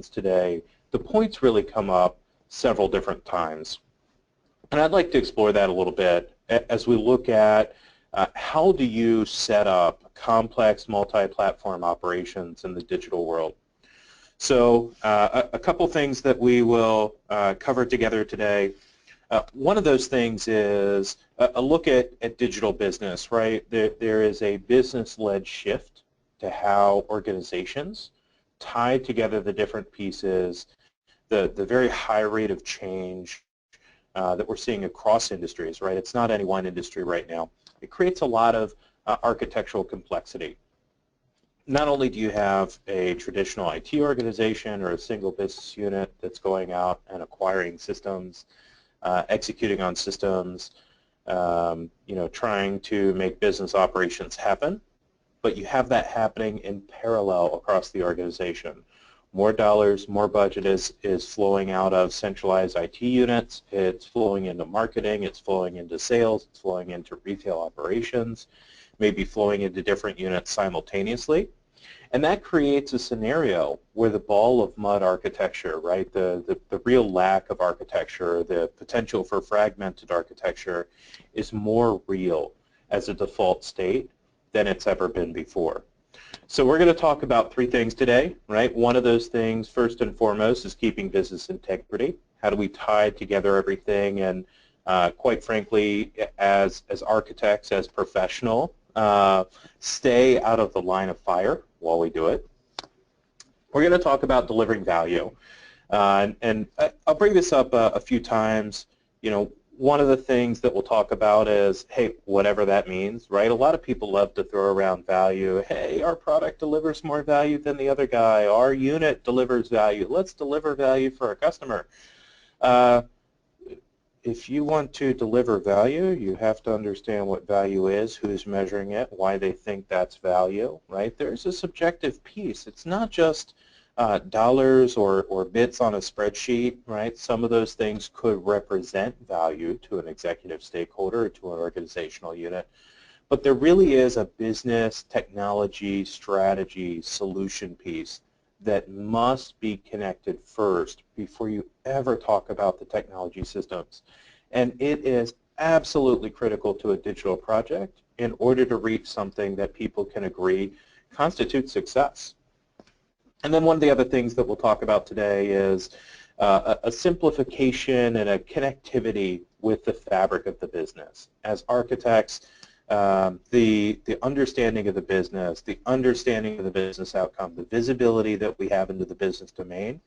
today, the points really come up several different times. And I'd like to explore that a little bit as we look at how do you set up complex multi-platform operations in the digital world. So a couple things that we will cover together today. One of those things is a look at digital business, right? There is a business-led shift to how organizations tie together the different pieces, the very high rate of change that we're seeing across industries, right? It's not any one industry right now. It creates a lot of architectural complexity. Not only do you have a traditional IT organization or a single business unit that's going out and acquiring systems, executing on systems, trying to make business operations happen, but you have that happening in parallel across the organization. More dollars, more budget is flowing out of centralized IT units. It's flowing into marketing. It's flowing into sales. It's flowing into retail operations, maybe flowing into different units simultaneously. And that creates a scenario where the ball of mud architecture, right, the real lack of architecture, the potential for fragmented architecture is more real as a default state than it's ever been before. So we're going to talk about three things today, right? One of those things, first and foremost, is keeping business integrity. How do we tie together everything and, quite frankly, as architects, as professional, stay out of the line of fire while we do it. We're going to talk about delivering value. And I'll bring this up a few times. One of the things that we'll talk about is, hey, whatever that means, right? A lot of people love to throw around value. Hey, our product delivers more value than the other guy. Our unit delivers value. Let's deliver value for our customer. If you want to deliver value, you have to understand what value is, who's measuring it, why they think that's value, right? There's a subjective piece. It's not just dollars or bits on a spreadsheet, right? Some of those things could represent value to an executive stakeholder or to an organizational unit. But there really is a business, technology, strategy, solution piece that must be connected first before you ever talk about the technology systems. And it is absolutely critical to a digital project in order to reach something that people can agree constitutes success. And then one of the other things that we'll talk about today is a simplification and a connectivity with the fabric of the business. As architects, the understanding of the business, the understanding of the business outcome, the visibility that we have into the business domain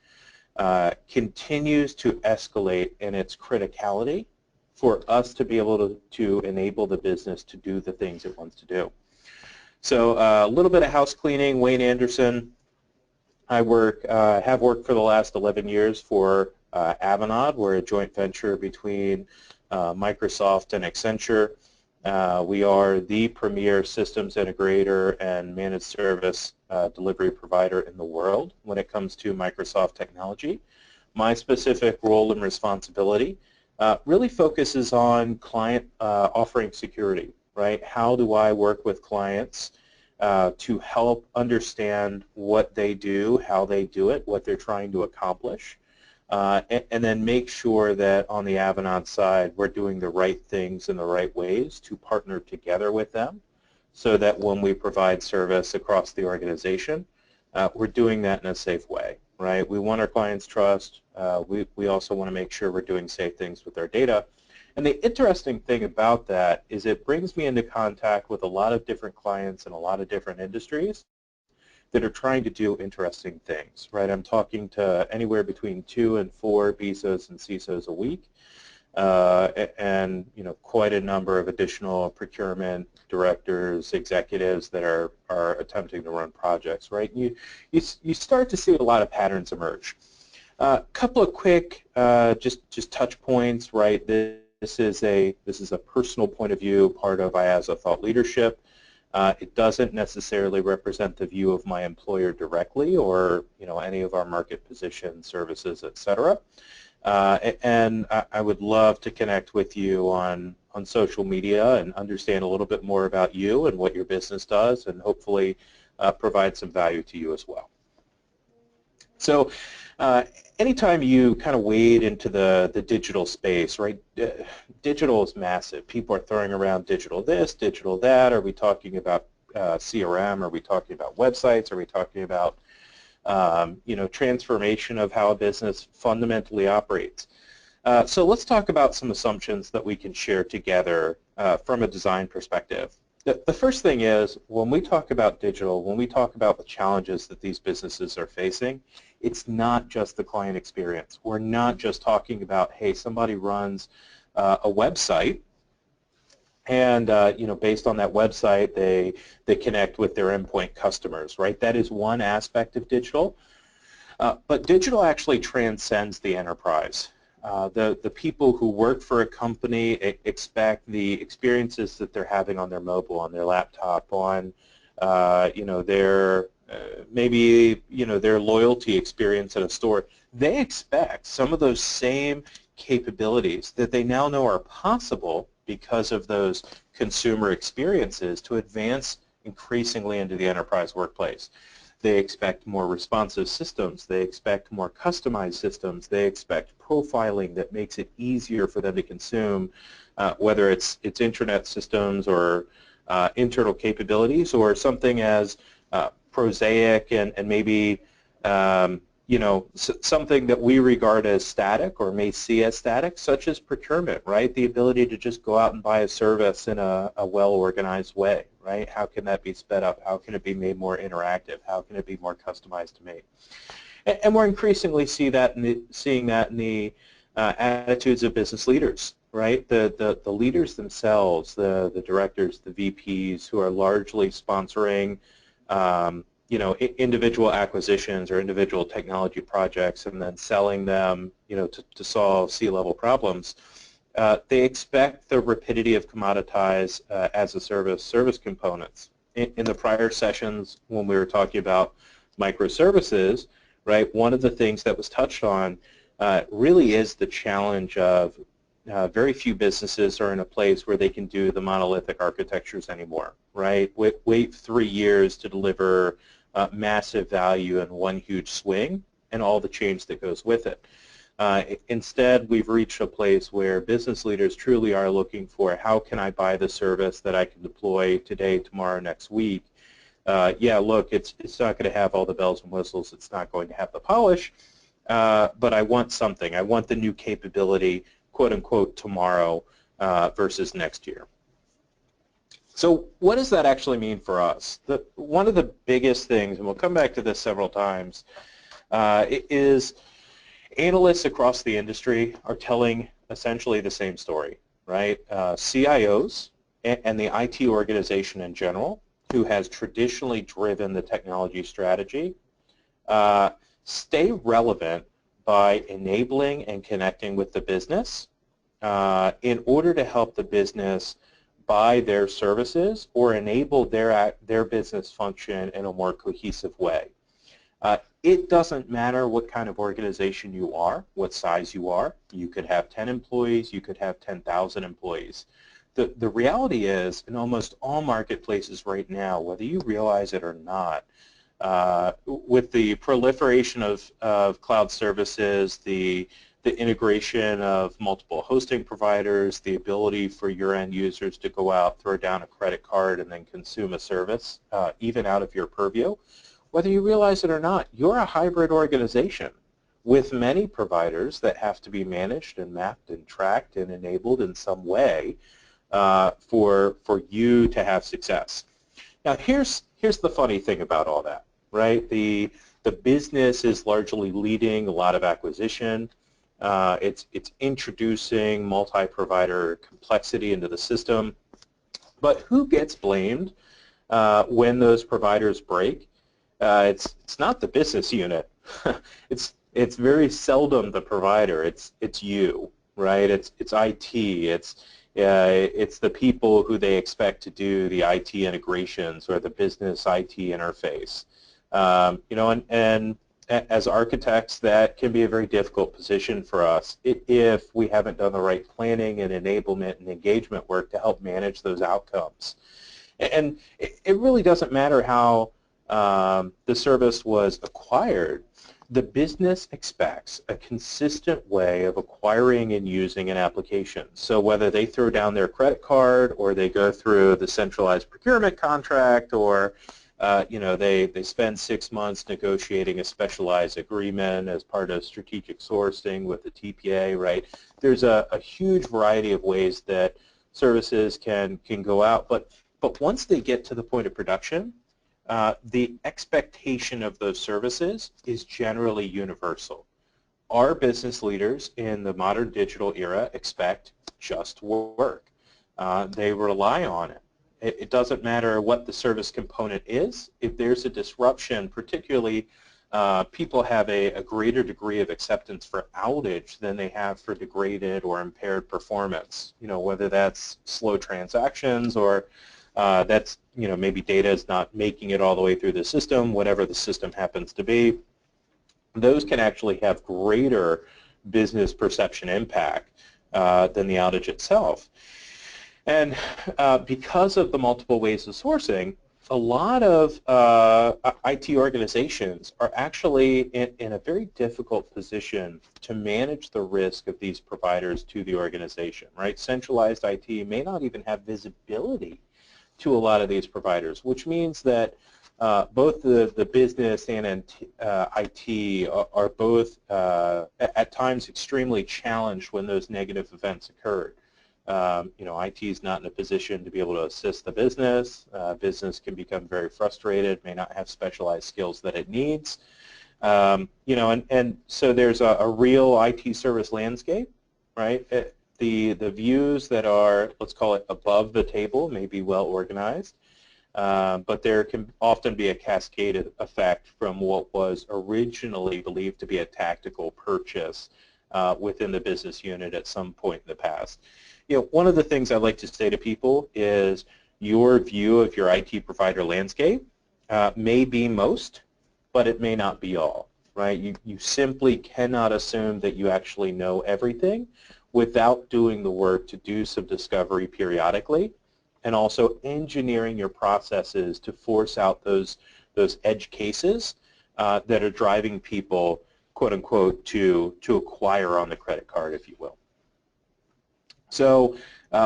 continues to escalate in its criticality for us to be able to enable the business to do the things it wants to do. So a little bit of house cleaning. Wayne Anderson. I have worked for the last 11 years for Avanade. We're a joint venture between Microsoft and Accenture. We are the premier systems integrator and managed service delivery provider in the world when it comes to Microsoft technology. My specific role and responsibility really focuses on client offering security, right? How do I work with clients to help understand what they do, how they do it, what they're trying to accomplish, and then make sure that on the Avanade side we're doing the right things in the right ways to partner together with them so that when we provide service across the organization, we're doing that in a safe way, right? We want our clients' trust. We also want to make sure we're doing safe things with our data. And the interesting thing about that is it brings me into contact with a lot of different clients in a lot of different industries that are trying to do interesting things, right? I'm talking to anywhere between 2 and 4 BSOs and CISOs a week, and quite a number of additional procurement directors, executives that are attempting to run projects, right? You start to see a lot of patterns emerge. A couple of quick just touch points, right? This is a personal point of view, part of Iasa thought leadership. It doesn't necessarily represent the view of my employer directly or any of our market position services, etc. And I would love to connect with you on social media and understand a little bit more about you and what your business does and hopefully provide some value to you as well. So anytime you kind of wade into the digital space, right, digital is massive. People are throwing around digital this, digital that. Are we talking about CRM? Are we talking about websites? Are we talking about transformation of how a business fundamentally operates? So let's talk about some assumptions that we can share together from a design perspective. The first thing is, when we talk about digital, when we talk about the challenges that these businesses are facing, it's not just the client experience. We're not just talking about, hey, somebody runs a website, and based on that website, they connect with their endpoint customers, right? That is one aspect of digital. But digital actually transcends the enterprise. The people who work for a company expect the experiences that they're having on their mobile, on their laptop, on their maybe their loyalty experience at a store. They expect some of those same capabilities that they now know are possible because of those consumer experiences to advance increasingly into the enterprise workplace. They expect more responsive systems. They expect more customized systems. They expect profiling that makes it easier for them to consume, whether it's internet systems or internal capabilities, or something as prosaic and maybe something that we regard as static or may see as static, such as procurement, right? The ability to just go out and buy a service in a well-organized way, right? How can that be sped up? How can it be made more interactive? How can it be more customized to make? And we're increasingly seeing that in the attitudes of business leaders, right? The leaders themselves, the directors, the VPs, who are largely sponsoring individual acquisitions or individual technology projects and then selling them, to solve C-level problems. They expect the rapidity of commoditized as a service components. In the prior sessions, when we were talking about microservices, right, one of the things that was touched on really is the challenge of very few businesses are in a place where they can do the monolithic architectures anymore, right? Wait 3 years to deliver massive value in one huge swing and all the change that goes with it. Instead, we've reached a place where business leaders truly are looking for, how can I buy the service that I can deploy today, tomorrow, next week? Yeah, look, it's not going to have all the bells and whistles. It's not going to have the polish, but I want something. I want the new capability, quote unquote, tomorrow versus next year. So what does that actually mean for us? One of the biggest things, and we'll come back to this several times, is analysts across the industry are telling essentially the same story, right? CIOs and the IT organization in general, who has traditionally driven the technology strategy, stay relevant by enabling and connecting with the business in order to help the business buy their services or enable their business function in a more cohesive way. It doesn't matter what kind of organization you are, what size you are. You could have 10 employees, you could have 10,000 employees. The reality is, in almost all marketplaces right now, whether you realize it or not, with the proliferation of cloud services, the integration of multiple hosting providers, the ability for your end users to go out, throw down a credit card, and then consume a service, even out of your purview, whether you realize it or not, you're a hybrid organization with many providers that have to be managed and mapped and tracked and enabled in some way for you to have success. Now, here's the funny thing about all that, right? The business is largely leading a lot of acquisition. It's introducing multi-provider complexity into the system. But who gets blamed when those providers break? It's not the business unit. It's very seldom the provider. It's you, right? It's IT. It's the people who they expect to do the IT integrations or the business IT interface. And as architects, that can be a very difficult position for us if we haven't done the right planning and enablement and engagement work to help manage those outcomes. And it really doesn't matter how the service was acquired. the business expects a consistent way of acquiring and using an application. So whether they throw down their credit card or they go through the centralized procurement contract or they spend 6 months negotiating a specialized agreement as part of strategic sourcing with the TPA, right? There's a huge variety of ways that services can go out, but once they get to the point of production, the expectation of those services is generally universal. Our business leaders in the modern digital era expect just work. They rely on it. It doesn't matter what the service component is. If there's a disruption, particularly people have a greater degree of acceptance for outage than they have for degraded or impaired performance. Whether that's slow transactions or that's maybe data is not making it all the way through the system, whatever the system happens to be. Those can actually have greater business perception impact than the outage itself. And because of the multiple ways of sourcing, a lot of IT organizations are actually in a very difficult position to manage the risk of these providers to the organization, right? Centralized IT may not even have visibility to a lot of these providers, which means that both the business and IT are both at times extremely challenged when those negative events occurred. IT is not in a position to be able to assist the business. Business can become very frustrated, may not have specialized skills that it needs. And so there's a real IT service landscape, right? The views that are, let's call it above the table, may be well organized, but there can often be a cascade effect from what was originally believed to be a tactical purchase within the business unit at some point in the past. One of the things I like to say to people is your view of your IT provider landscape may be most, but it may not be all, right? You simply cannot assume that you actually know everything without doing the work to do some discovery periodically and also engineering your processes to force out those edge cases that are driving people, quote unquote, to acquire on the credit card, if you will. So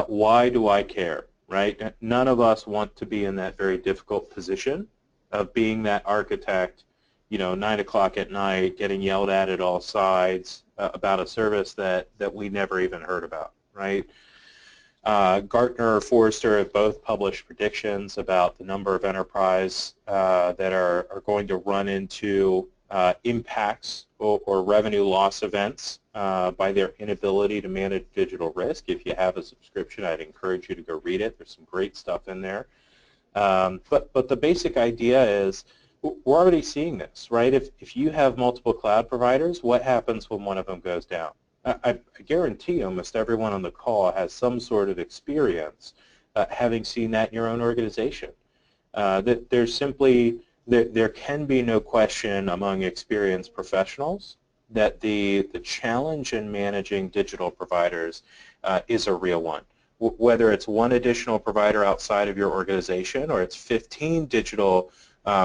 why do I care, right? None of us want to be in that very difficult position of being that architect, 9 o'clock at night, getting yelled at all sides about a service that we never even heard about, right? Gartner or Forrester have both published predictions about the number of enterprise that are going to run into impacts or revenue loss events by their inability to manage digital risk. If you have a subscription, I'd encourage you to go read it. There's some great stuff in there. But the basic idea is we're already seeing this, right? If you have multiple cloud providers, what happens when one of them goes down? I guarantee almost everyone on the call has some sort of experience having seen that in your own organization. That there's simply there can be no question among experienced professionals that the challenge in managing digital providers is a real one. Whether it's one additional provider outside of your organization or it's 15 digital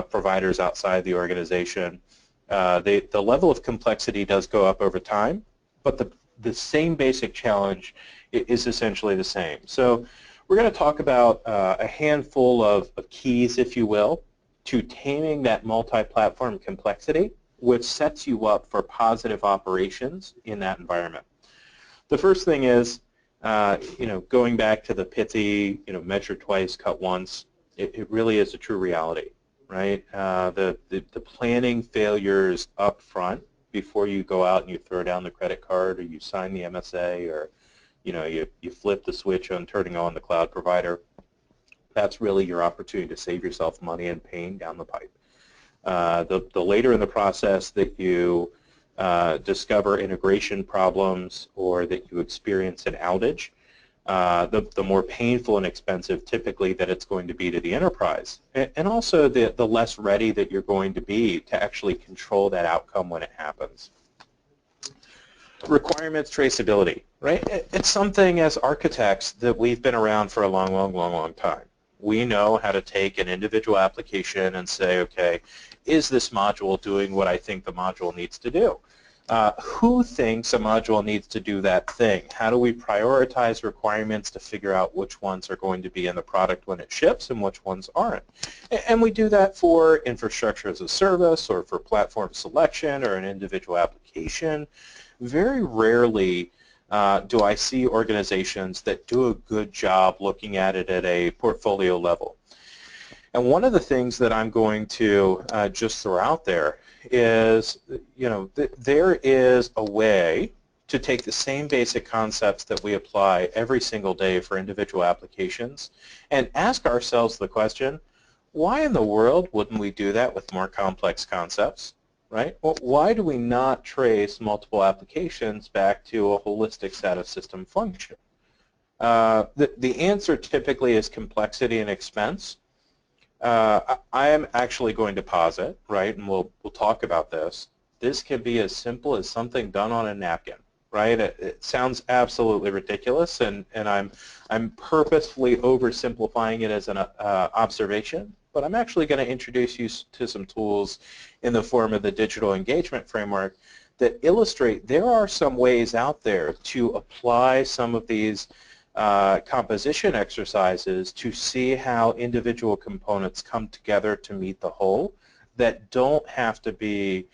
providers outside the organization, the level of complexity does go up over time, but the same basic challenge is essentially the same. So we're going to talk about a handful of keys, if you will, to taming that multi-platform complexity, which sets you up for positive operations in that environment. The first thing is, going back to the pithy, measure twice, cut once, it really is a true reality, right? The planning failures up front before you go out and you throw down the credit card or you sign the MSA or, you flip the switch on turning on the cloud provider, that's really your opportunity to save yourself money and pain down the pipe. The later in the process that you discover integration problems or that you experience an outage, the more painful and expensive typically that it's going to be to the enterprise. And also the less ready that you're going to be to actually control that outcome when it happens. Requirements traceability, right? It's something as architects that we've been around for a long time. We know how to take an individual application and say, okay, is this module doing what I think the module needs to do? Who thinks a module needs to do that thing? How do we prioritize requirements to figure out which ones are going to be in the product when it ships and which ones aren't? And we do that for infrastructure as a service or for platform selection or an individual application. Very rarely do I see organizations that do a good job looking at it at a portfolio level. And one of the things that I'm going to just throw out there is, there is a way to take the same basic concepts that we apply every single day for individual applications and ask ourselves the question, why in the world wouldn't we do that with more complex concepts, right? Well, why do we not trace multiple applications back to a holistic set of system function? The answer typically is complexity and expense. I am actually going to posit, right, and we'll talk about this. This can be as simple as something done on a napkin, right? It sounds absolutely ridiculous, and I'm purposefully oversimplifying it as an observation, but I'm actually going to introduce you to some tools in the form of the digital engagement framework that illustrate there are some ways out there to apply some of these composition exercises to see how individual components come together to meet the whole that don't have to be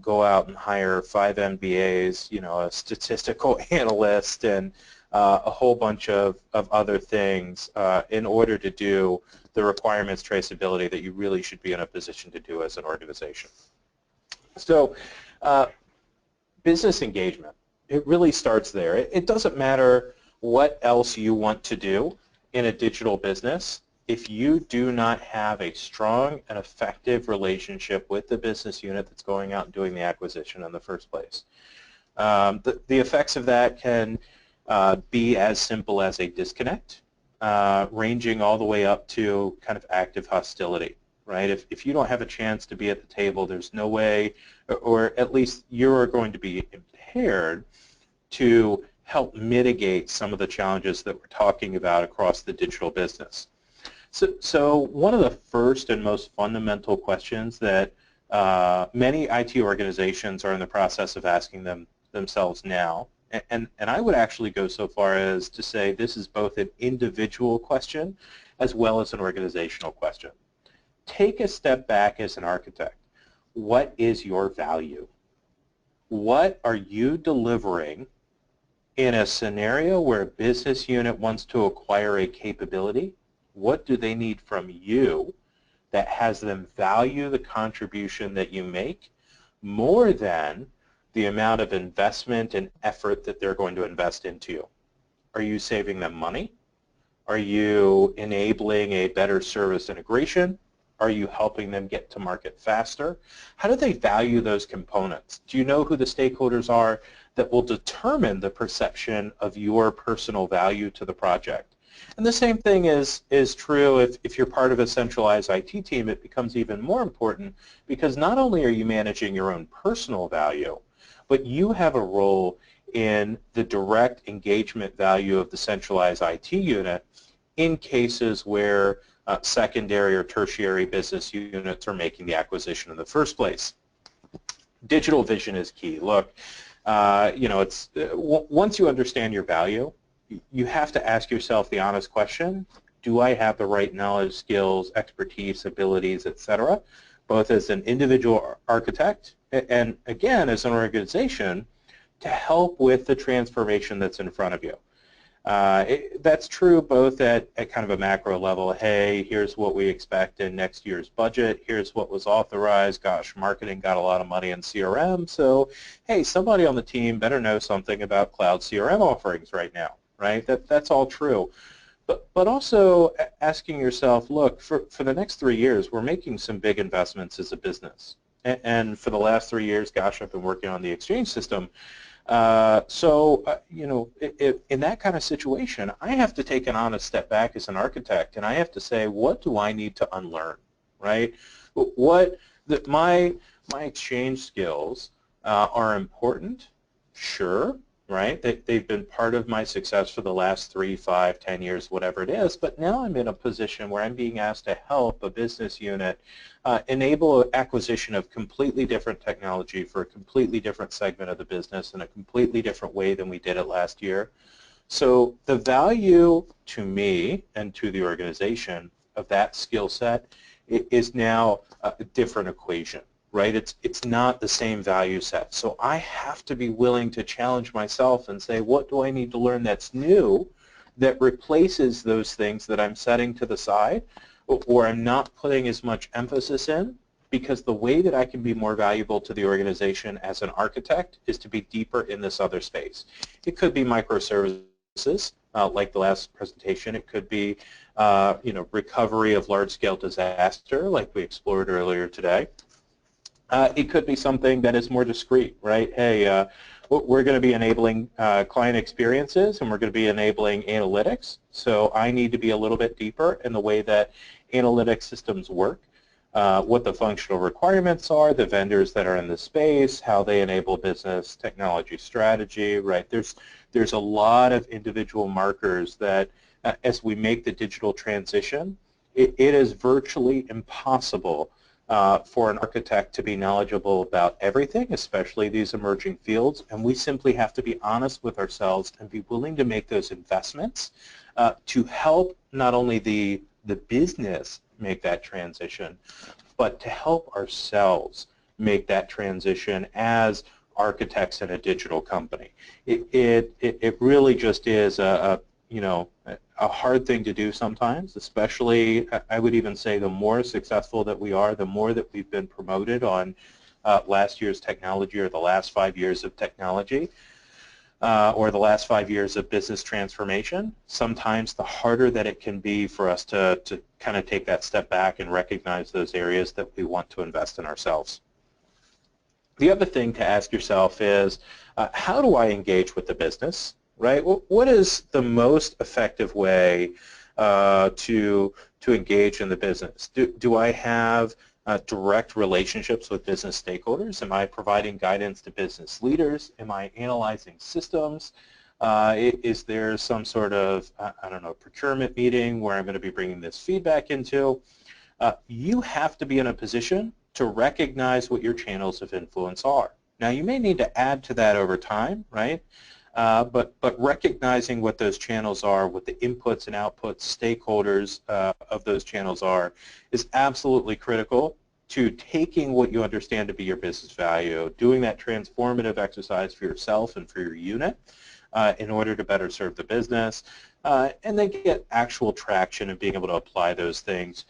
go out and hire 5 MBAs, a statistical analyst and a whole bunch of other things in order to do the requirements traceability that you really should be in a position to do as an organization. So business engagement, it really starts there. It doesn't matter what else you want to do in a digital business if you do not have a strong and effective relationship with the business unit that's going out and doing the acquisition in the first place. The effects of that can be as simple as a disconnect, ranging all the way up to kind of active hostility, right? If you don't have a chance to be at the table, there's no way, or at least you're going to be impaired to help mitigate some of the challenges that we're talking about across the digital business. So one of the first and most fundamental questions that many IT organizations are in the process of asking themselves now, and I would actually go so far as to say this is both an individual question as well as an organizational question. Take a step back as an architect. What is your value? What are you delivering in a scenario where a business unit wants to acquire a capability? What do they need from you that has them value the contribution that you make more than the amount of investment and effort that they're going to invest into you? Are you saving them money? Are you enabling a better service integration? Are you helping them get to market faster? How do they value those components? Do you know who the stakeholders are that will determine the perception of your personal value to the project? And the same thing is true if you're part of a centralized IT team. It becomes even more important because not only are you managing your own personal value, but you have a role in the direct engagement value of the centralized IT unit in cases where secondary or tertiary business units are making the acquisition in the first place. Digital vision is key. Look, it's once you understand your value, you have to ask yourself the honest question, do I have the right knowledge, skills, expertise, abilities, etc., both as an individual architect and, again, as an organization to help with the transformation that's in front of you. That's true both at kind of a macro level. Hey, here's what we expect in next year's budget. Here's what was authorized. Gosh, marketing got a lot of money in CRM. So, hey, somebody on the team better know something about cloud CRM offerings right now, right? That's all true. But also asking yourself, look, for the next 3 years, we're making some big investments as a business. And for the last 3 years, gosh, I've been working on the exchange system. In that kind of situation, I have to take an honest step back as an architect, and I have to say, what do I need to unlearn, right? My exchange skills are important, sure, right? They've been part of my success for the last 3, 5, 10 years, whatever it is, but now I'm in a position where I'm being asked to help a business unit enable acquisition of completely different technology for a completely different segment of the business in a completely different way than we did it last year. So the value to me and to the organization of that skill set is now a different equation, right? It's not the same value set. So I have to be willing to challenge myself and say, what do I need to learn that's new that replaces those things that I'm setting to the side or I'm not putting as much emphasis in? Because the way that I can be more valuable to the organization as an architect is to be deeper in this other space. It could be microservices, like the last presentation. It could be recovery of large-scale disaster, like we explored earlier today. It could be something that is more discrete, right? Hey, we're going to be enabling client experiences and we're going to be enabling analytics. So I need to be a little bit deeper in the way that analytics systems work, what the functional requirements are, the vendors that are in the space, how they enable business technology strategy, right? There's a lot of individual markers that as we make the digital transition, it is virtually impossible for an architect to be knowledgeable about everything, especially these emerging fields, and we simply have to be honest with ourselves and be willing to make those investments to help not only the business make that transition, but to help ourselves make that transition as architects in a digital company. It really just is a hard thing to do sometimes, especially I would even say the more successful that we are, the more that we've been promoted on last year's technology or the last 5 years of technology or the last 5 years of business transformation, sometimes the harder that it can be for us to kind of take that step back and recognize those areas that we want to invest in ourselves. The other thing to ask yourself is, how do I engage with the business, right? What is the most effective way to engage in the business? Do I have direct relationships with business stakeholders? Am I providing guidance to business leaders? Am I analyzing systems? Is there some sort of, I don't know, procurement meeting where I'm going to be bringing this feedback into? You have to be in a position to recognize what your channels of influence are. Now, you may need to add to that over time, right? But recognizing what those channels are, what the inputs and outputs, stakeholders of those channels are, is absolutely critical to taking what you understand to be your business value, doing that transformative exercise for yourself and for your unit in order to better serve the business, and then get actual traction and being able to apply those things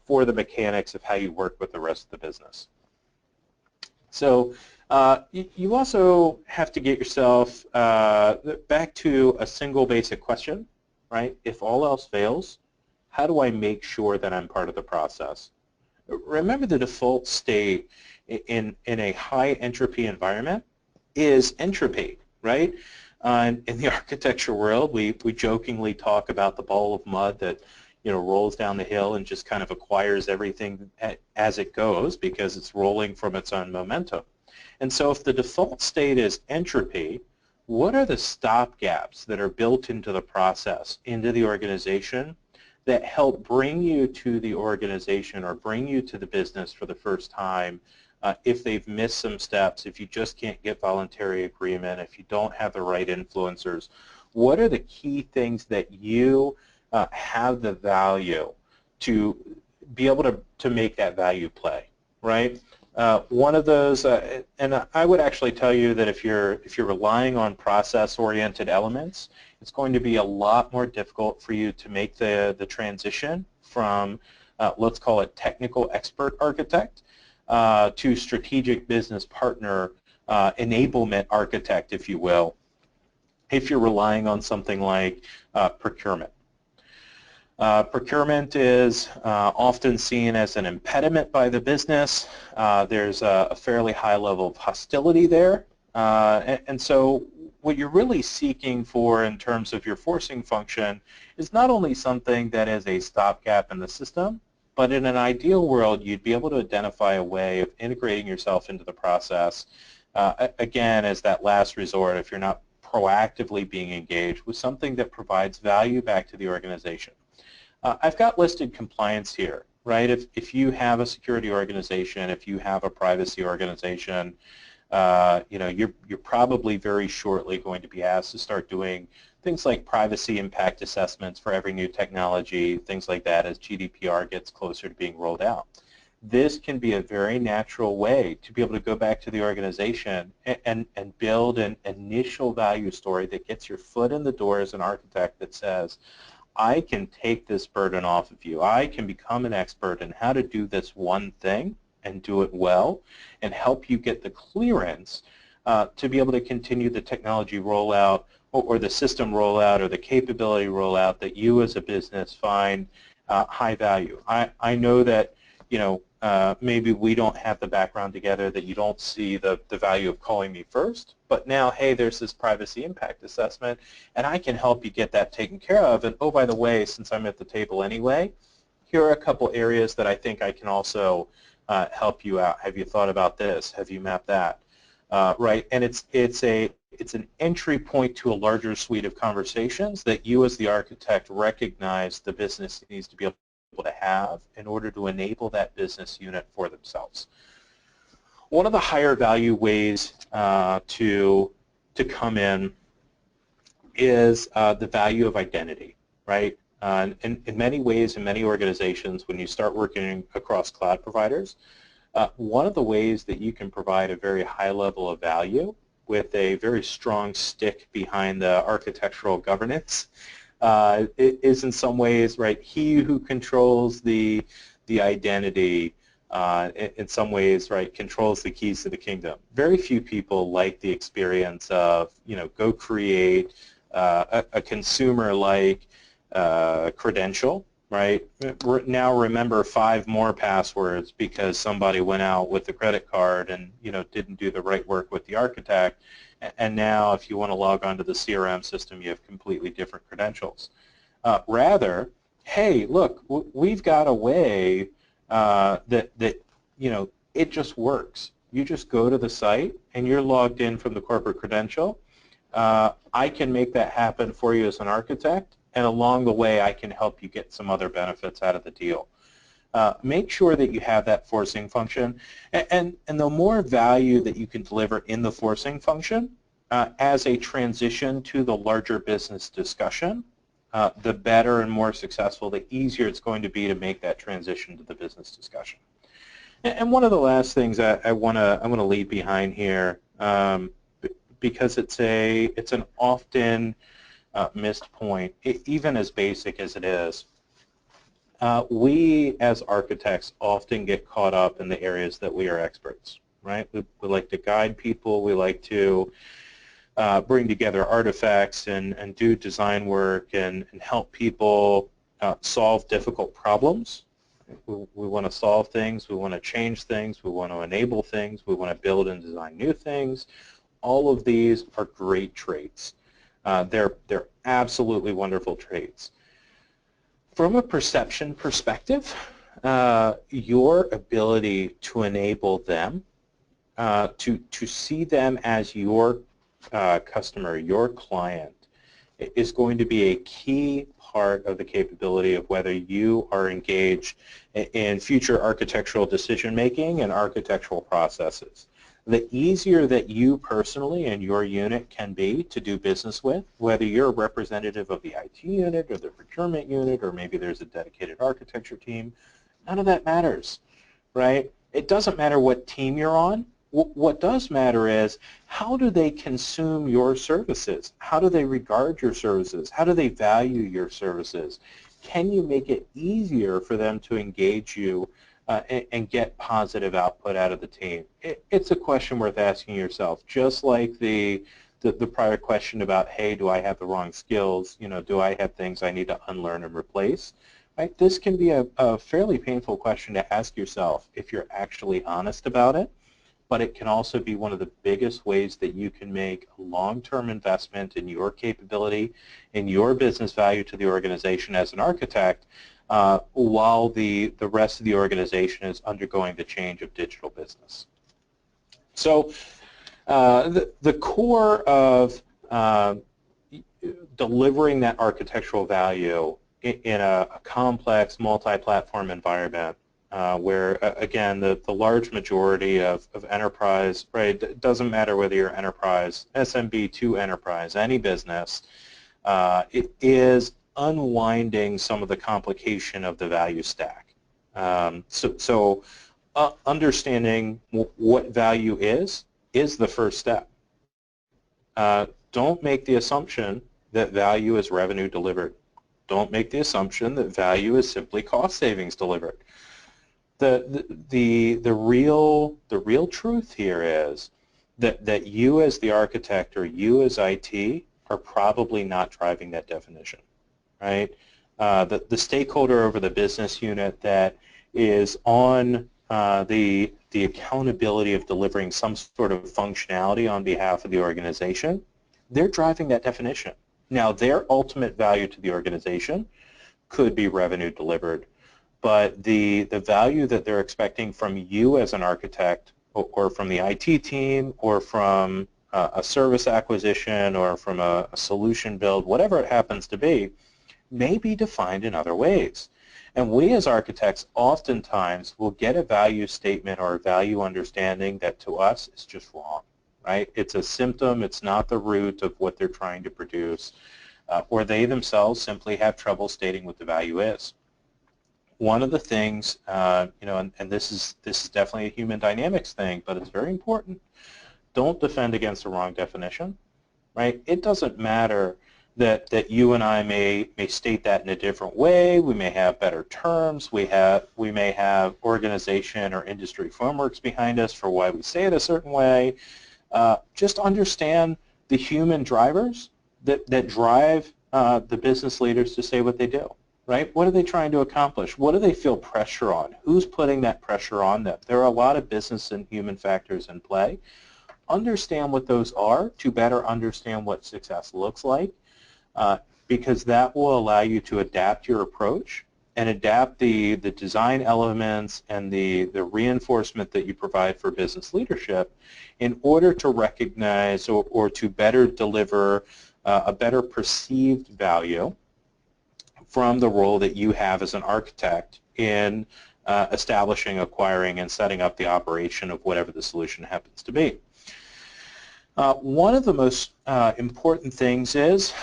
for the mechanics of how you work with the rest of the business. So you also have to get yourself back to a single basic question, right? If all else fails, how do I make sure that I'm part of the process? Remember, the default state in a high entropy environment is entropy, right? In the architecture world, we jokingly talk about the ball of mud that rolls down the hill and just kind of acquires everything as it goes because it's rolling from its own momentum. And so if the default state is entropy, what are the stopgaps that are built into the process, into the organization, that help bring you to the organization or bring you to the business for the first time if they've missed some steps, if you just can't get voluntary agreement, if you don't have the right influencers? What are the key things that you have the value to be able to make that value play, right? One of those, and I would actually tell you that if you're relying on process-oriented elements, it's going to be a lot more difficult for you to make the transition from, let's call it technical expert architect, to strategic business partner enablement architect, if you will, if you're relying on something like procurement. Procurement is often seen as an impediment by the business. There's a fairly high level of hostility there. And so what you're really seeking for in terms of your forcing function is not only something that is a stopgap in the system, but in an ideal world, you'd be able to identify a way of integrating yourself into the process, again, as that last resort if you're not proactively being engaged with something that provides value back to the organization. I've got listed compliance here, right? If you have a security organization, if you have a privacy organization, you're probably very shortly going to be asked to start doing things like privacy impact assessments for every new technology, things like that as GDPR gets closer to being rolled out. This can be a very natural way to be able to go back to the organization and build an initial value story that gets your foot in the door as an architect that says, I can take this burden off of you. I can become an expert in how to do this one thing and do it well and help you get the clearance to be able to continue the technology rollout or the system rollout or the capability rollout that you as a business find high value. I know that maybe we don't have the background together, that you don't see the value of calling me first, but now, hey, there's this privacy impact assessment, and I can help you get that taken care of. And oh, by the way, since I'm at the table anyway, here are a couple areas that I think I can also help you out. Have you thought about this? Have you mapped that? Right, and it's an entry point to a larger suite of conversations that you as the architect recognize the business needs to be able to have in order to enable that business unit for themselves. One of the higher value ways to come in is the value of identity, right? In many ways, in many organizations, when you start working across cloud providers, one of the ways that you can provide a very high level of value with a very strong stick behind the architectural governance is in some ways, right, he who controls the identity in some ways, right, controls the keys to the kingdom. Very few people like the experience of, go create a consumer-like credential, right? Now remember 5 more passwords because somebody went out with the credit card and didn't do the right work with the architect, and now if you want to log on to the CRM system, you have completely different credentials. Rather, hey, look, we've got a way that it just works. You just go to the site and you're logged in from the corporate credential. I can make that happen for you as an architect, and along the way I can help you get some other benefits out of the deal. Make sure that you have that forcing function, and the more value that you can deliver in the forcing function as a transition to the larger business discussion, the better and more successful, the easier it's going to be to make that transition to the business discussion. And one of the last things I want to leave behind here, because it's an often missed point, even as basic as it is. We as architects often get caught up in the areas that we are experts, right? We like to guide people. We like to bring together artifacts and do design work and help people solve difficult problems. We want to solve things. We want to change things. We want to enable things. We want to build and design new things. All of these are great traits. They're absolutely wonderful traits. From a perception perspective, your ability to enable them, to see them as your customer, your client, is going to be a key part of the capability of whether you are engaged in future architectural decision making and architectural processes. The easier that you personally and your unit can be to do business with, whether you're a representative of the IT unit or the procurement unit, or maybe there's a dedicated architecture team, none of that matters, right? It doesn't matter what team you're on. What does matter is, how do they consume your services? How do they regard your services? How do they value your services? Can you make it easier for them to engage you and get positive output out of the team? It's a question worth asking yourself. Just like the prior question about, hey, do I have the wrong skills? Do I have things I need to unlearn and replace? Right? This can be a fairly painful question to ask yourself if you're actually honest about it, but it can also be one of the biggest ways that you can make a long-term investment in your capability, in your business value to the organization as an architect, while the rest of the organization is undergoing the change of digital business. So the core of uh, delivering that architectural value in a complex multi-platform environment where, again, the large majority of enterprise, right, it doesn't matter whether you're enterprise, SMB to enterprise, any business, it is unwinding some of the complication of the value stack. So understanding what value is the first step. Don't make the assumption that value is revenue delivered. Don't make the assumption that value is simply cost savings delivered. The real truth here is that you as the architect or you as IT are probably not driving that definition, right? The stakeholder over the business unit that is on the accountability of delivering some sort of functionality on behalf of the organization, they're driving that definition. Now, their ultimate value to the organization could be revenue delivered, but the value that they're expecting from you as an architect or from the IT team or from a service acquisition or from a solution build, whatever it happens to be, may be defined in other ways. And we as architects oftentimes will get a value statement or a value understanding that to us is just wrong, right? It's a symptom, it's not the root of what they're trying to produce, or they themselves simply have trouble stating what the value is. One of the things, and this is definitely a human dynamics thing, but it's very important. Don't defend against the wrong definition, right? It doesn't matter that you and I may state that in a different way. We may have better terms. We may have organization or industry frameworks behind us for why we say it a certain way. Just understand the human drivers that drive the business leaders to say what they do, right? What are they trying to accomplish? What do they feel pressure on? Who's putting that pressure on them? There are a lot of business and human factors in play. Understand what those are to better understand what success looks like, because that will allow you to adapt your approach and adapt the design elements and the reinforcement that you provide for business leadership in order to recognize or to better deliver a better perceived value from the role that you have as an architect in establishing, acquiring, and setting up the operation of whatever the solution happens to be. One of the most important things is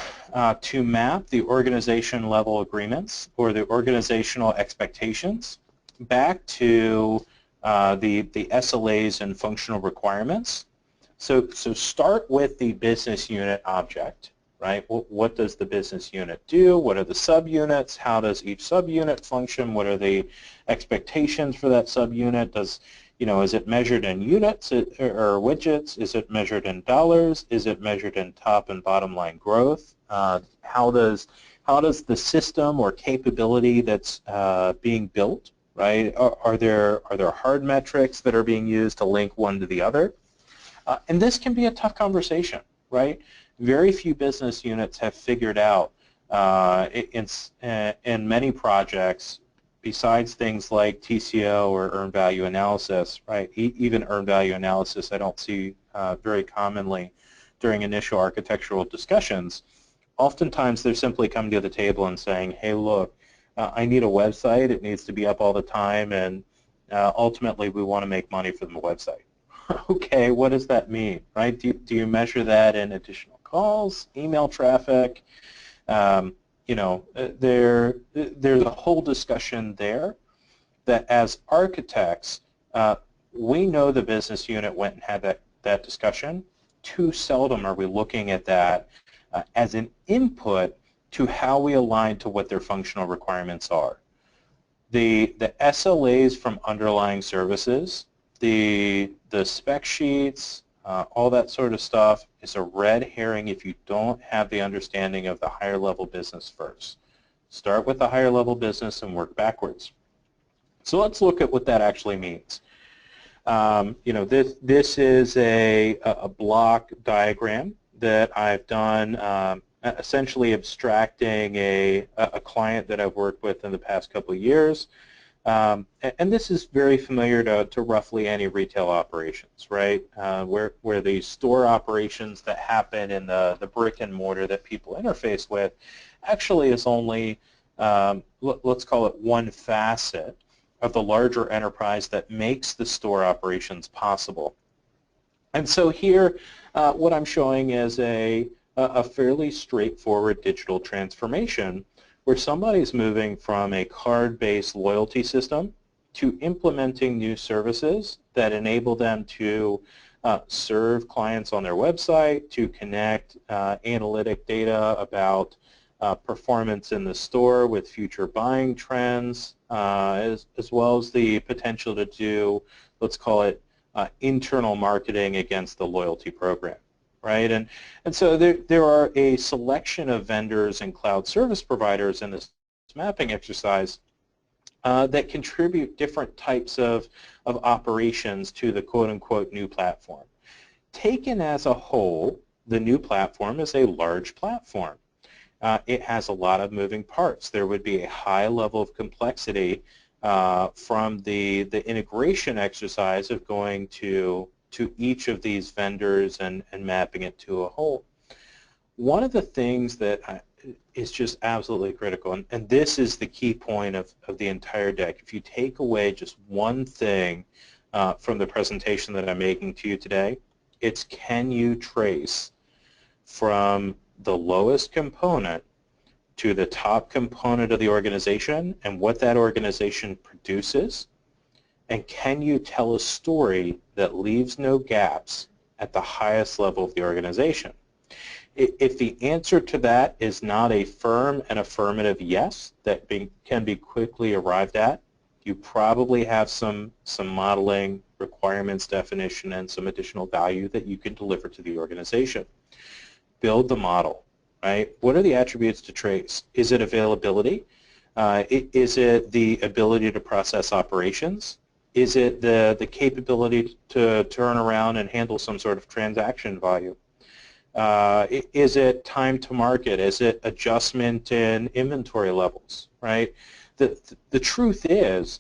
to map the organization level agreements or the organizational expectations back to the SLAs and functional requirements. So start with the business unit object, right? What does the business unit do? What are the subunits? How does each subunit function? What are the expectations for that subunit? Is it measured in units or widgets? Is it measured in dollars? Is it measured in top and bottom line growth? How does the system or capability that's being built, right? Are there hard metrics that are being used to link one to the other? And this can be a tough conversation, right? Very few business units have figured out in many projects, besides things like TCO or earned value analysis, right? Even earned value analysis I don't see very commonly during initial architectural discussions. Oftentimes they're simply coming to the table and saying, hey, look, I need a website. It needs to be up all the time, and ultimately we want to make money from the website. Okay, what does that mean, right? Do you measure that in additional calls, email traffic? There's a whole discussion there that as architects, we know the business unit went and had that discussion. Too seldom are we looking at that as an input to how we align to what their functional requirements are. The SLAs from underlying services, the spec sheets, all that sort of stuff is a red herring if you don't have the understanding of the higher level business first. Start with the higher level business and work backwards. So let's look at what that actually means. This is a block diagram that I've done, essentially abstracting a client that I've worked with in the past couple of years. And this is very familiar to roughly any retail operations, right? Where the store operations that happen in the brick and mortar that people interface with actually is only, let's call it one facet of the larger enterprise that makes the store operations possible. And so here, what I'm showing is a fairly straightforward digital transformation where somebody's moving from a card-based loyalty system to implementing new services that enable them to serve clients on their website, to connect analytic data about performance in the store with future buying trends, as well as the potential to do, let's call it, internal marketing against the loyalty program. Right, and so there are a selection of vendors and cloud service providers in this mapping exercise that contribute different types of operations to the quote-unquote new platform. Taken as a whole, the new platform is a large platform. It has a lot of moving parts. There would be a high level of complexity from the integration exercise of going to each of these vendors and mapping it to a whole. One of the things that is just absolutely critical, and this is the key point of the entire deck, if you take away just one thing from the presentation that I'm making to you today, it's can you trace from the lowest component to the top component of the organization and what that organization produces, and can you tell a story that leaves no gaps at the highest level of the organization? If the answer to that is not a firm and affirmative yes that can be quickly arrived at, you probably have some modeling, requirements definition, and some additional value that you can deliver to the organization. Build the model, right? What are the attributes to trace? Is it availability? Is it the ability to process operations? Is it the capability to turn around and handle some sort of transaction volume? Is it time to market? Is it adjustment in inventory levels, right? The truth is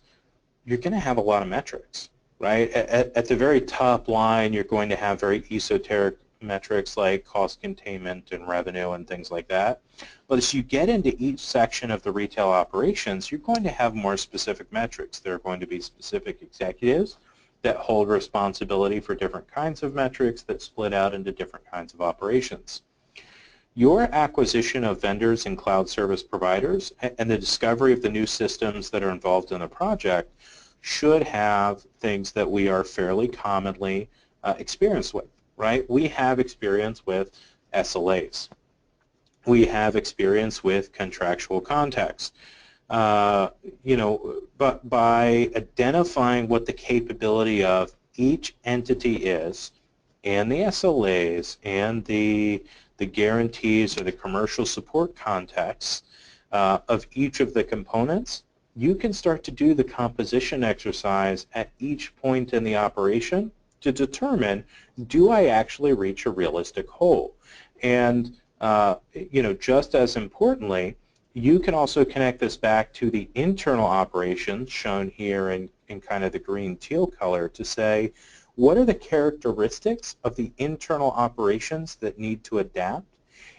you're going to have a lot of metrics, right? At the very top line, you're going to have very esoteric metrics like cost containment and revenue and things like that. But as you get into each section of the retail operations, you're going to have more specific metrics. There are going to be specific executives that hold responsibility for different kinds of metrics that split out into different kinds of operations. Your acquisition of vendors and cloud service providers and the discovery of the new systems that are involved in the project should have things that we are fairly commonly experienced with. Right? We have experience with SLAs. We have experience with contractual context. But by identifying what the capability of each entity is, and the SLAs, and the guarantees or the commercial support contexts of each of the components, you can start to do the composition exercise at each point in the operation to determine, do I actually reach a realistic whole? And just as importantly, you can also connect this back to the internal operations shown here in kind of the green teal color to say, what are the characteristics of the internal operations that need to adapt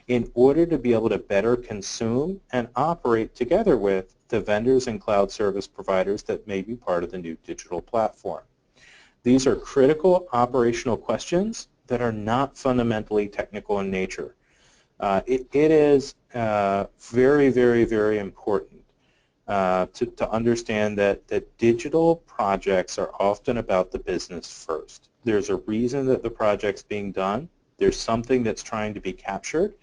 in order to be able to better consume and operate together with the vendors and cloud service providers that may be part of the new digital platform? These are critical operational questions that are not fundamentally technical in nature. It is very, very, very important to understand that digital projects are often about the business first. There's a reason that the project's being done. There's something that's trying to be captured.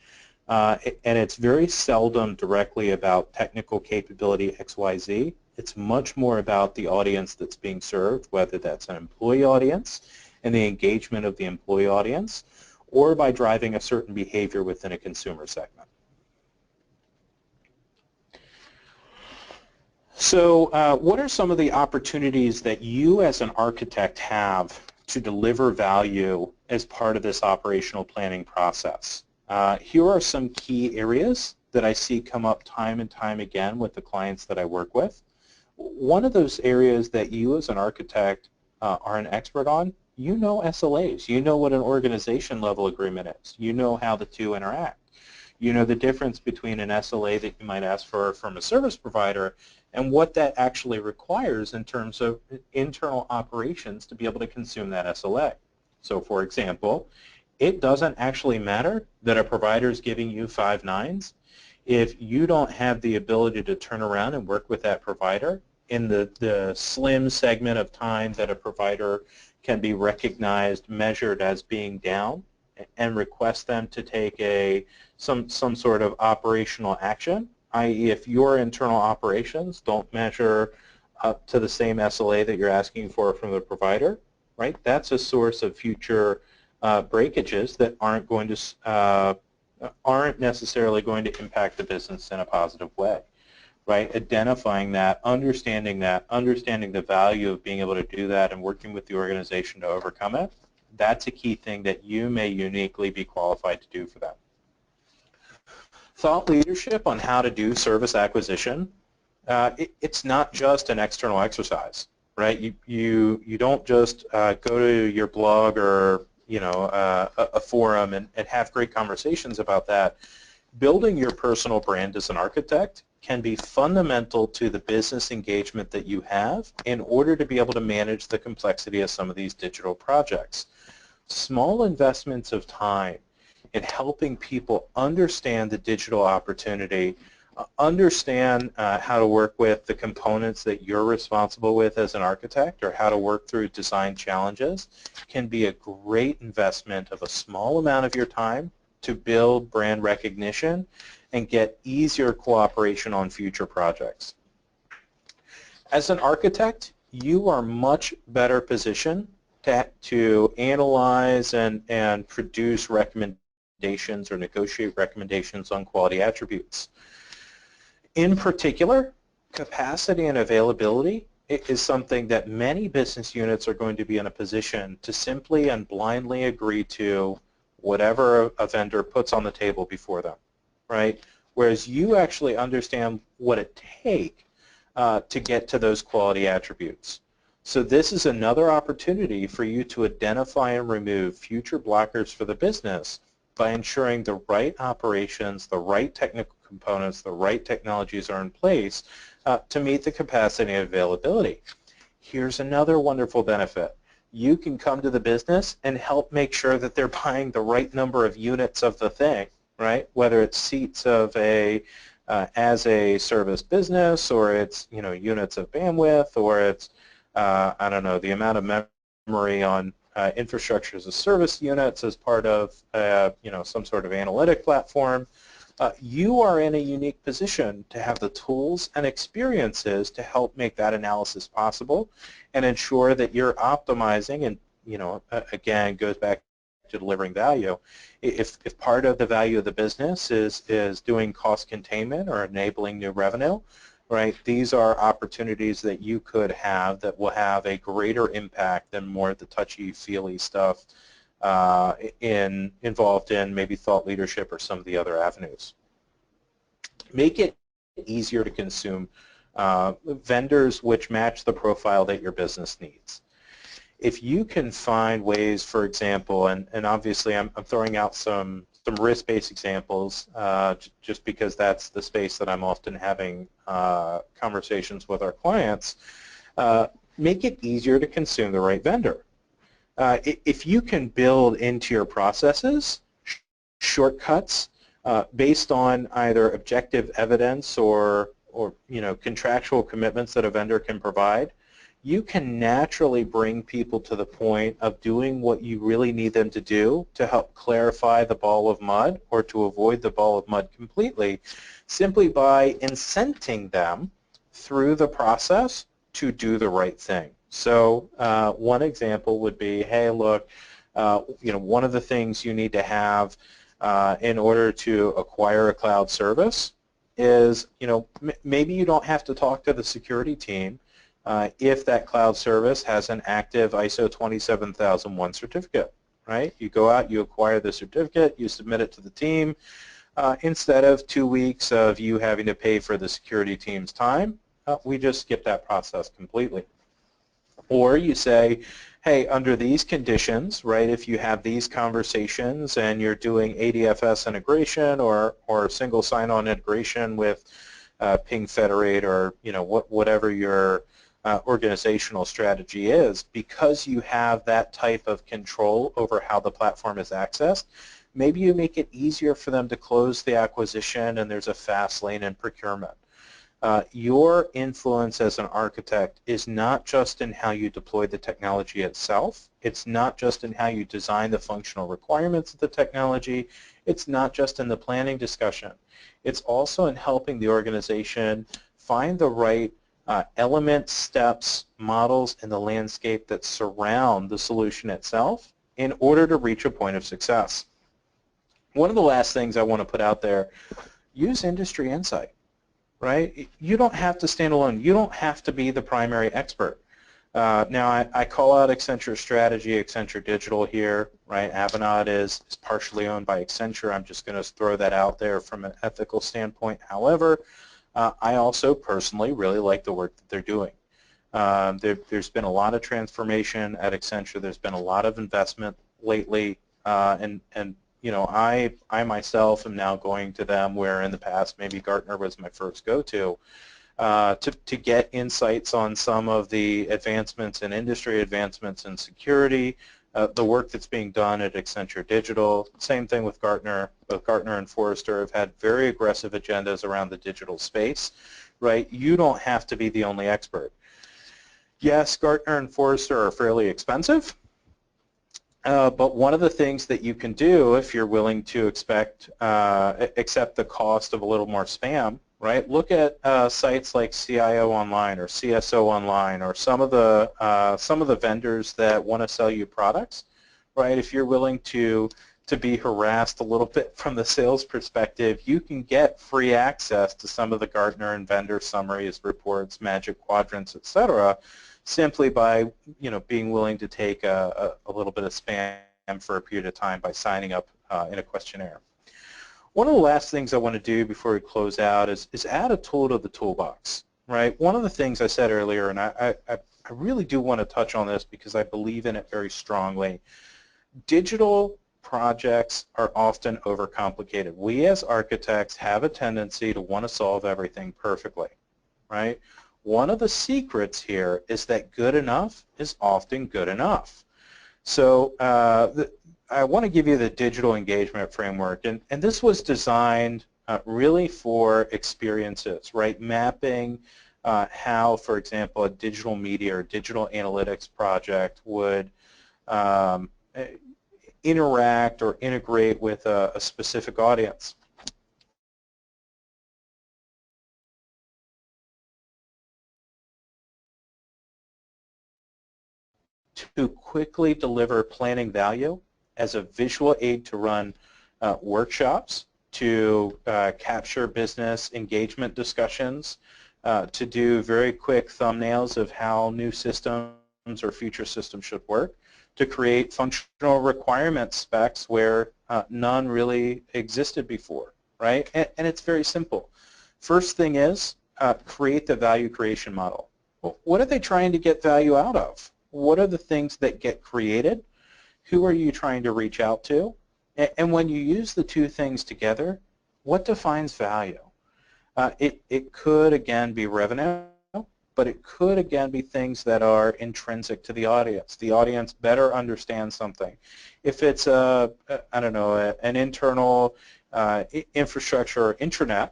And it's very seldom directly about technical capability XYZ. It's much more about the audience that's being served, whether that's an employee audience and the engagement of the employee audience, or by driving a certain behavior within a consumer segment. So what are some of the opportunities that you as an architect have to deliver value as part of this operational planning process? Here are some key areas that I see come up time and time again with the clients that I work with. One of those areas that you as an architect are an expert on, you know SLAs. You know what an organization level agreement is. You know how the two interact. You know the difference between an SLA that you might ask for from a service provider and what that actually requires in terms of internal operations to be able to consume that SLA. So for example, it doesn't actually matter that a provider is giving you 5 nines if you don't have the ability to turn around and work with that provider in the slim segment of time that a provider can be recognized, measured as being down, and request them to take some sort of operational action, i.e. if your internal operations don't measure up to the same SLA that you're asking for from the provider, right? That's a source of future breakages that aren't necessarily going to impact the business in a positive way, right? Identifying that, understanding the value of being able to do that and working with the organization to overcome it, that's a key thing that you may uniquely be qualified to do for them. Thought leadership on how to do service acquisition, it's not just an external exercise, right? You don't just go to your blog or a forum and have great conversations about that. Building your personal brand as an architect can be fundamental to the business engagement that you have in order to be able to manage the complexity of some of these digital projects. Small investments of time in helping people understand the digital opportunity, understand how to work with the components that you're responsible with as an architect, or how to work through design challenges, can be a great investment of a small amount of your time to build brand recognition and get easier cooperation on future projects. As an architect, you are much better positioned to analyze and produce recommendations or negotiate recommendations on quality attributes. In particular, capacity and availability is something that many business units are going to be in a position to simply and blindly agree to whatever a vendor puts on the table before them, right? Whereas you actually understand what it takes to get to those quality attributes. So this is another opportunity for you to identify and remove future blockers for the business by ensuring the right operations, the right technical components, the right technologies are in place to meet the capacity and availability. Here's another wonderful benefit. You can come to the business and help make sure that they're buying the right number of units of the thing, right? Whether it's seats of as a service business, or it's units of bandwidth, or it's I don't know, the amount of memory on infrastructure as a service units as part of some sort of analytic platform. You are in a unique position to have the tools and experiences to help make that analysis possible and ensure that you're optimizing, and again, goes back to delivering value. If part of the value of the business is doing cost containment or enabling new revenue, right, these are opportunities that you could have that will have a greater impact than more of the touchy-feely stuff involved in maybe thought leadership or some of the other avenues. Make it easier to consume vendors which match the profile that your business needs. If you can find ways, for example, and obviously I'm throwing out some risk-based examples just because that's the space that I'm often having conversations with our clients, make it easier to consume the right vendor. If you can build into your processes shortcuts based on either objective evidence or contractual commitments that a vendor can provide, you can naturally bring people to the point of doing what you really need them to do to help clarify the ball of mud or to avoid the ball of mud completely, simply by incenting them through the process to do the right thing. So one example would be, hey, look, one of the things you need to have in order to acquire a cloud service is, maybe you don't have to talk to the security team if that cloud service has an active ISO 27001 certificate, right? You go out, you acquire the certificate, you submit it to the team. Instead of 2 weeks of you having to pay for the security team's time, We just skip that process completely. Or you say, hey, under these conditions, right, if you have these conversations and you're doing ADFS integration or single sign-on integration with Ping Federate or whatever your organizational strategy is, because you have that type of control over how the platform is accessed, maybe you make it easier for them to close the acquisition and there's a fast lane in procurement. Your influence as an architect is not just in how you deploy the technology itself. It's not just in how you design the functional requirements of the technology. It's not just in the planning discussion. It's also in helping the organization find the right elements, steps, models in the landscape that surround the solution itself in order to reach a point of success. One of the last things I want to put out there, use industry insight. Right? You don't have to stand alone. You don't have to be the primary expert. Now, I call out Accenture Strategy, Accenture Digital here, right? Avanade is partially owned by Accenture. I'm just going to throw that out there from an ethical standpoint. However, I also personally really like the work that they're doing. There's been a lot of transformation at Accenture. There's been a lot of investment lately, and I myself am now going to them where in the past maybe Gartner was my first go-to to get insights on some of the advancements in industry, advancements in security, the work that's being done at Accenture Digital. Same thing with Gartner. Both Gartner and Forrester have had very aggressive agendas around the digital space, right? You don't have to be the only expert. Yes, Gartner and Forrester are fairly expensive. But one of the things that you can do if you're willing to accept the cost of a little more spam, right? Look at sites like CIO Online or CSO Online or some of the vendors that want to sell you products, right? If you're willing to be harassed a little bit from the sales perspective, you can get free access to some of the Gartner and vendor summaries, reports, Magic Quadrants, etc., simply by being willing to take a little bit of spam for a period of time by signing up in a questionnaire. One of the last things I want to do before we close out is add a tool to the toolbox, right? One of the things I said earlier, and I really do want to touch on this because I believe in it very strongly, digital projects are often overcomplicated. We as architects have a tendency to want to solve everything perfectly, right? One of the secrets here is that good enough is often good enough. So I want to give you the digital engagement framework, and this was designed really for experiences, right? Mapping how, for example, a digital media or digital analytics project would interact or integrate with a specific audience. To quickly deliver planning value as a visual aid to run workshops, to capture business engagement discussions, to do very quick thumbnails of how new systems or future systems should work, to create functional requirement specs where none really existed before, right? And it's very simple. First thing is create the value creation model. Well, what are they trying to get value out of? What are the things that get created? Who are you trying to reach out to? And when you use the two things together, what defines value? It could, again, be revenue, but it could, again, be things that are intrinsic to the audience. The audience better understands something. If it's, I don't know, an internal infrastructure or intranet,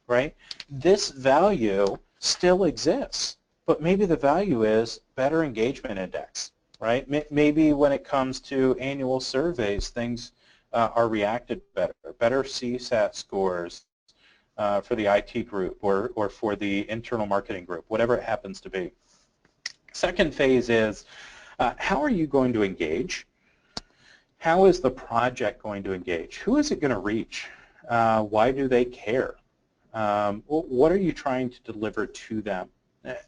right, this value still exists. But maybe the value is better engagement index, right? Maybe when it comes to annual surveys, things are reacted better, better CSAT scores for the IT group or for the internal marketing group, whatever it happens to be. Second phase is how are you going to engage? How is the project going to engage? Who is it going to reach? Why do they care? What are you trying to deliver to them?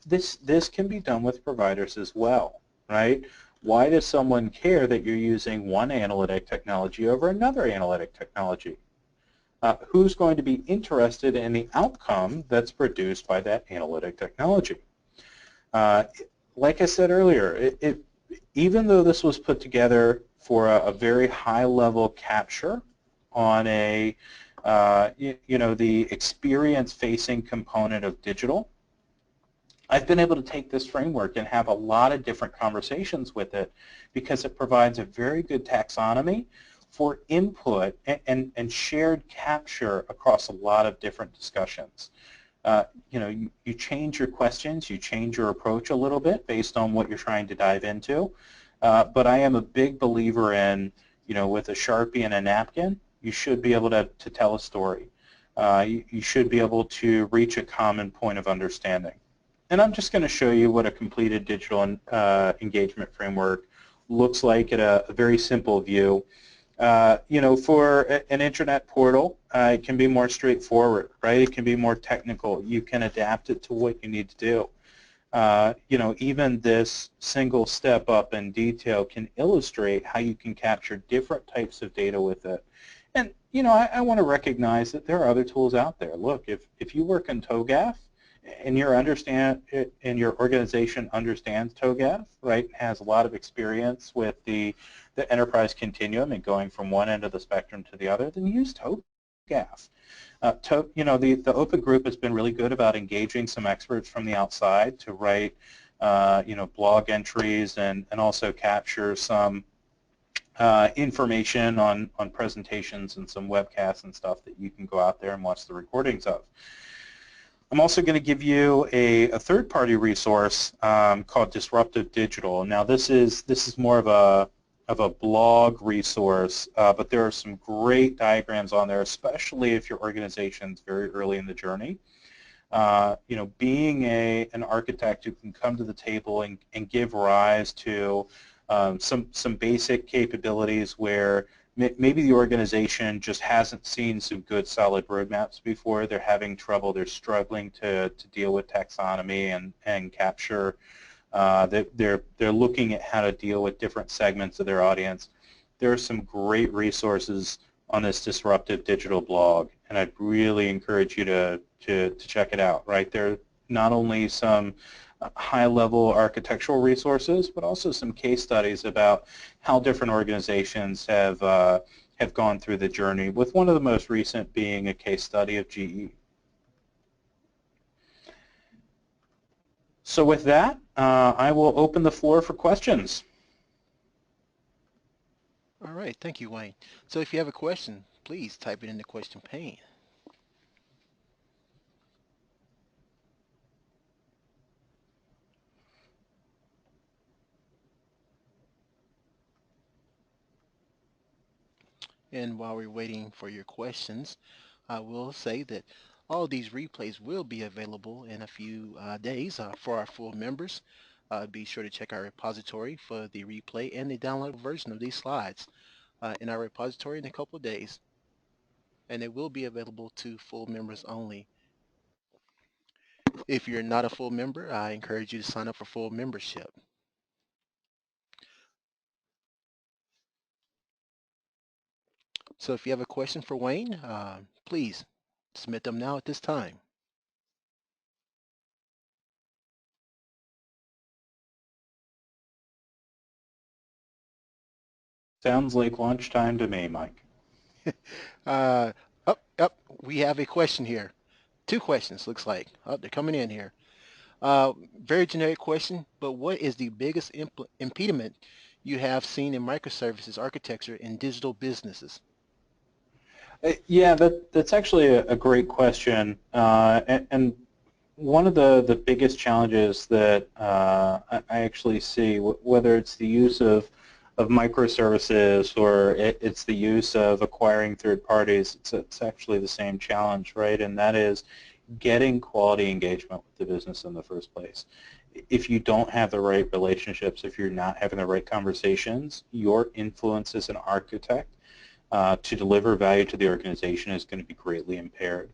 This can be done with providers as well, right? Why does someone care that you're using one analytic technology over another analytic technology? who's going to be interested in the outcome that's produced by that analytic technology. Like I said earlier, even though this was put together for a very high-level capture on a, the experience-facing component of digital, I've been able to take this framework and have a lot of different conversations with it because it provides a very good taxonomy for input and shared capture across a lot of different discussions. You change your questions, you change your approach a little bit based on what you're trying to dive into. But I am a big believer in, with a Sharpie and a napkin, you should be able to tell a story. You should be able to reach a common point of understanding. And I'm just going to show you what a completed digital engagement framework looks like at a very simple view. For an internet portal, it can be more straightforward, right? It can be more technical. You can adapt it to what you need to do. Even this single step up in detail can illustrate how you can capture different types of data with it. And, I want to recognize that there are other tools out there. Look, if you work in TOGAF, and your organization understands TOGAF, right, has a lot of experience with the enterprise continuum and going from one end of the spectrum to the other, then use TOGAF. The open group has been really good about engaging some experts from the outside to write, blog entries and also capture some information on presentations and some webcasts and stuff that you can go out there and watch the recordings of. I'm also going to give you a third-party resource called Disruptive Digital. Now, this is more of a blog resource, but there are some great diagrams on there, especially if your organization's very early in the journey. Being an architect who can come to the table and give rise to some basic capabilities where maybe the organization just hasn't seen some good solid roadmaps before. They're having trouble. They're struggling to deal with taxonomy and capture. They're looking at how to deal with different segments of their audience. There are some great resources on this Disruptive Digital blog, and I'd really encourage you to check it out. Right, there are not only some high-level architectural resources, but also some case studies about how different organizations have gone through the journey, with one of the most recent being a case study of GE. So with that, I will open the floor for questions. All right, thank you, Wayne. So if you have a question, please type it in the question pane. And while we're waiting for your questions, I will say that all these replays will be available in a few days for our full members. Be sure to check our repository for the replay and the downloadable version of these slides in our repository in a couple of days. And it will be available to full members only. If you're not a full member, I encourage you to sign up for full membership. So if you have a question for Wayne, please submit them now at this time. Sounds like lunchtime to me, Mike. We have a question here. Two questions, looks like. Oh, they're coming in here. Very generic question, but what is the biggest impediment you have seen in microservices architecture in digital businesses? Yeah, that's actually a great question. And one of the biggest challenges that I actually see, whether it's the use of microservices or it's the use of acquiring third parties, it's actually the same challenge, right? And that is getting quality engagement with the business in the first place. If you don't have the right relationships, if you're not having the right conversations, your influence as an architect to deliver value to the organization is going to be greatly impaired.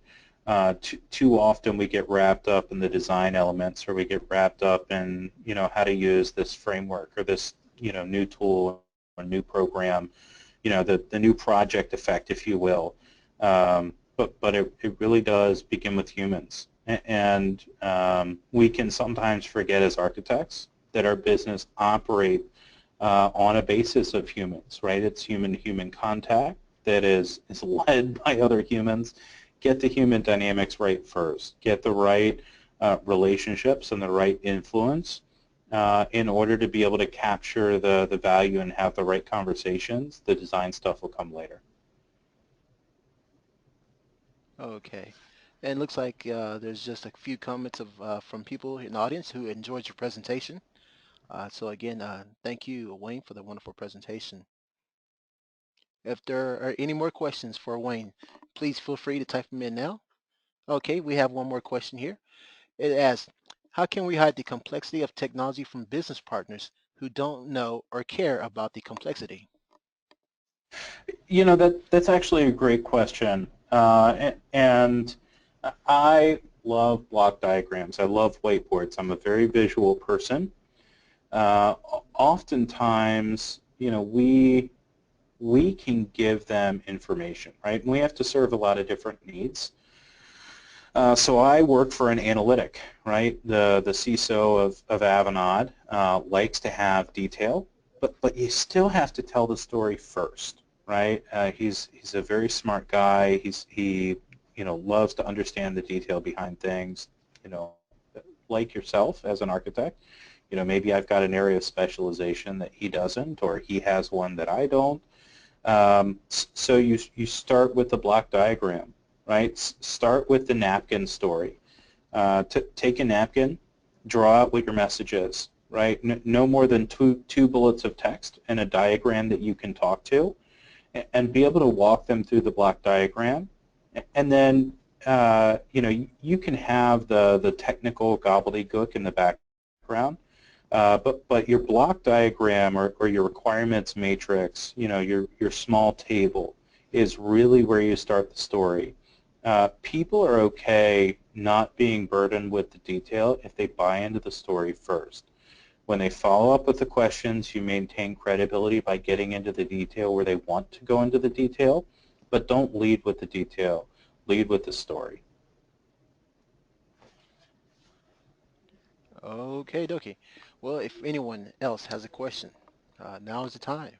Too often we get wrapped up in the design elements, or we get wrapped up in how to use this framework or this new tool or new program, the new project effect, if you will. But it really does begin with humans. And we can sometimes forget as architects that our business operate on a basis of humans, right? It's human-to-human contact that is led by other humans. Get the human dynamics right first. Get the right relationships and the right influence in order to be able to capture the value and have the right conversations. The design stuff will come later. Okay. And it looks like there's just a few comments from people in the audience who enjoyed your presentation. So again, thank you, Wayne, for the wonderful presentation. If there are any more questions for Wayne, please feel free to type them in now. Okay, we have one more question here. It asks, how can we hide the complexity of technology from business partners who don't know or care about the complexity? You know, that's actually a great question. And I love block diagrams. I love whiteboards. I'm a very visual person. Uh, Oftentimes, you know, we can give them information, right? And we have to serve a lot of different needs. So I work for an analytic, right? The CISO of Avanade likes to have detail, but you still have to tell the story first, right? He's a very smart guy. He you know loves to understand the detail behind things. You know, like yourself as an architect, you know maybe I've got an area of specialization that he doesn't, or he has one that I don't. So you start with the block diagram, right? Start with the napkin story. Take a napkin, draw out what your message is, right? No more than two bullets of text and a diagram that you can talk to, and be able to walk them through the block diagram. And then you know you can have the technical gobbledygook in the background, but your block diagram or your requirements matrix, you know, your small table is really where you start the story. People are okay not being burdened with the detail if they buy into the story first. When they follow up with the questions, you maintain credibility by getting into the detail where they want to go into the detail, but don't lead with the detail. Lead with the story. Okay, dokie. Well, if anyone else has a question, now is the time.